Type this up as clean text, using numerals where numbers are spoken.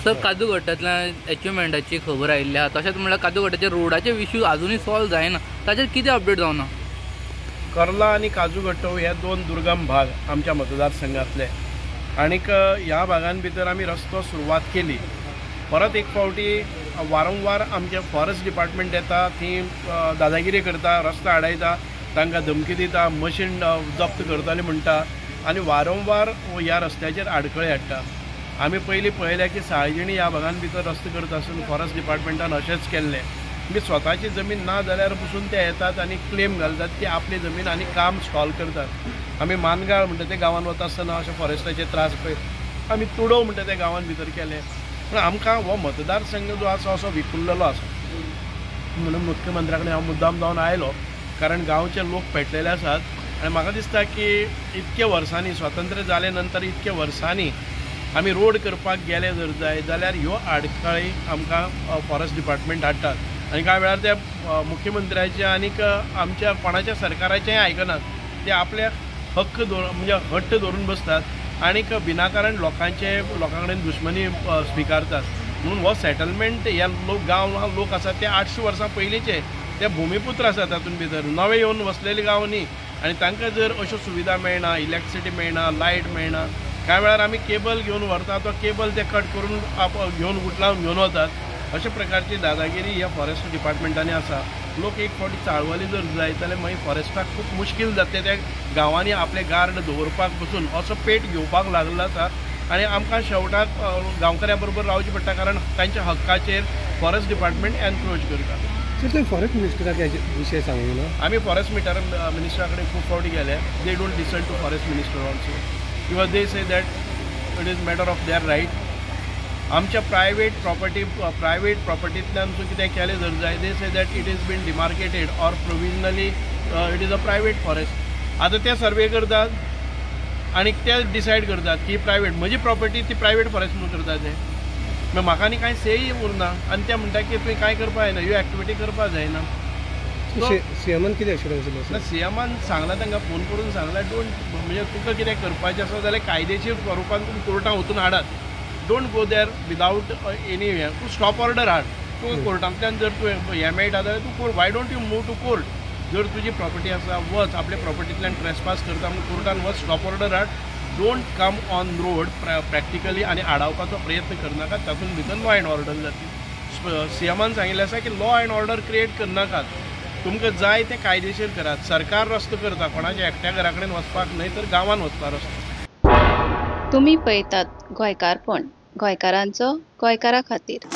Sir काजू गटांतल्यान अचिवमेंटाची खबर आयिल्ली आहा, तशेंच म्हणल्यार काजू गटाचे रोडाचे इश्यू अजूनय सॉल्व जायना, ताचेर कितें अपडेट जावना? कर्ला आणि काजू गट्टो हे दोन दुर्गम भाग आमच्या मतदारसंघातले आणिक ह्या भागां भितर आमी रस्तो सुरवात केली. परत एक फावटी वारंवार आमचे फॉरेस्ट डिपार्टमेंट येता, ती दादागिरी करता, रस्तो आडायता, तांकां धमकी दिता, मशीन जप्त करतले म्हणटा आणि वारंवार ह्या रस्त्याचेर आडखळी हाडटा. आमी पयलीं पळयलें की साळजिणी ह्या भागां भितर रस्तो करता आसतना फॉरेस्ट डिपार्टमेंटान अशेंच केल्लें की स्वताची जमीन ना जाल्यार पसून ते येतात आणि क्लेम घालतात की आपली जमीन आणि काम स्टॉल करतात. आमी मानगाळ म्हणटा ते गांवांत वता आसतना अशे फॉरेस्टाचे त्रास पळय आमी तुडो म्हणटा ते गांवांत भितर केले. पण आमकां हो मतदारसंघ जो आसा असो विखुरलेलो आसा म्हणून मुख्यमंत्र्या कडेन हांव मुद्दाम जावन आयलो, कारण गांवचे लोक पेटलेले आसात आणि म्हाका दिसता की इतके वर्सांनी स्वातंत्र्य जाले नंतर इतके वर्सांनी आमी रोड करपाक गेले जर जाय जाल्यार ह्यो आडखळी आमकां फॉरेस्ट डिपार्टमेंट हाडटात आणि कांय वेळार ते मुख्यमंत्र्याचे आनीक आमच्या कोणाच्या सरकाराचेंय आयकनात. ते आपले हक्क म्हणजे हट्ट धरून बसतात आनीक विनाकारण लोकां कडेन दुश्मनी स्विकारतात. म्हणून हो सेटलमेंट हे गांव लोक आसात ते 800 वर्सां पयलींचे ते भुमिपुत्र आसात तातूंत भितर, नवे येवन वसलेले गांव न्ही. आनी तांकां जर अश्यो सुविधा मेळना, इलेक्ट्रिसिटी मेळना, लायट मेळना, कांय वेळार आमी केबल घेवन व्हरता, तो केबल ते कट करून घेवन गुटलावन घेवन वतात. अशा प्रकारची दादागिरी ह्या फॉरेस्ट डिपार्टमेंटांनी आसा. लोक एक फावटी चाळवली जर जाय जाल्यार मागीर फॉरेस्टाक खूब मुश्कील जातले. त्या गांवांनी आपले गार्ड दवरपाक पसून असो पेट घेवपाक लागलो आसा आनी आमकां शेवटाक गांवकऱ्या बरोबर रावचें पडटा, कारण तांच्या हक्काचेर फॉरेस्ट डिपार्टमेंट एनक्रोच करता. सर तुम्ही फॉरेस्ट मिनिस्टराक ह्या विशय सांगूंक ना? आमी फॉरेस्ट मिनिस्टरा कडेन खूब फावटी गेले. They don't listen to forest minister also, because they say that it is matter of their right. आमच्या प्रायवेट प्रॉपर्टींतल्यान सुद्दां कितें केलें जर जाय, they say that it is been demarcated or provisionally it is a private forest. आतां ते सर्वे करतात आनी ते डिसायड करतात की प्रायवेट म्हजी प्रॉपर्टी ती प्रायवेट फॉरेस्ट म्हणून करतात ते. मागीर म्हाका आनी कांय सेय उरना आनी ते म्हणटा की तुवें कांय करपा जायना, ह्यो एक्टिविटी करपा जायना. सीएमान कितें एश्युरन्स दिलो? सीएमान सांगलां, तांकां फोन करून सांगलां डोंट, म्हणजे तुका कितें करपाचें आसा जाल्यार कायदेशीर स्वरुपान तुमी कोर्टान वचून हाडात. Don't go there without any हे. तूं स्टॉप ऑर्डर हाड. तूं कोर्टांतल्यान जर तुवें हें मेळटा जाल्यार तूं why don't you move to court. जर तुजी प्रॉपर्टी आसा वच, आपल्या प्रॉपर्टींतल्यान ट्रेसपास करता म्हणून कोर्टान वच, स्टॉप ऑर्डर हाड. Don't come on road practically आनी आडावपाचो प्रयत्न करनाकात. तातूंत भितर लॉ अँड ऑर्डर जातली. सीएमान सांगिल्लें आसा की लॉ अँड ऑर्डर क्रिएट करनाकात, तुमकां जाय तें कायदेशीर करात. सरकार रस्तो करता, कोणाच्या एकट्या घरा कडेन वचपाक न्हय तर गांवांत वचपा रस्तो. तुम्ही पळयतात गोंयकारपण, गोंयकारांचो गोंयकारा खातीर.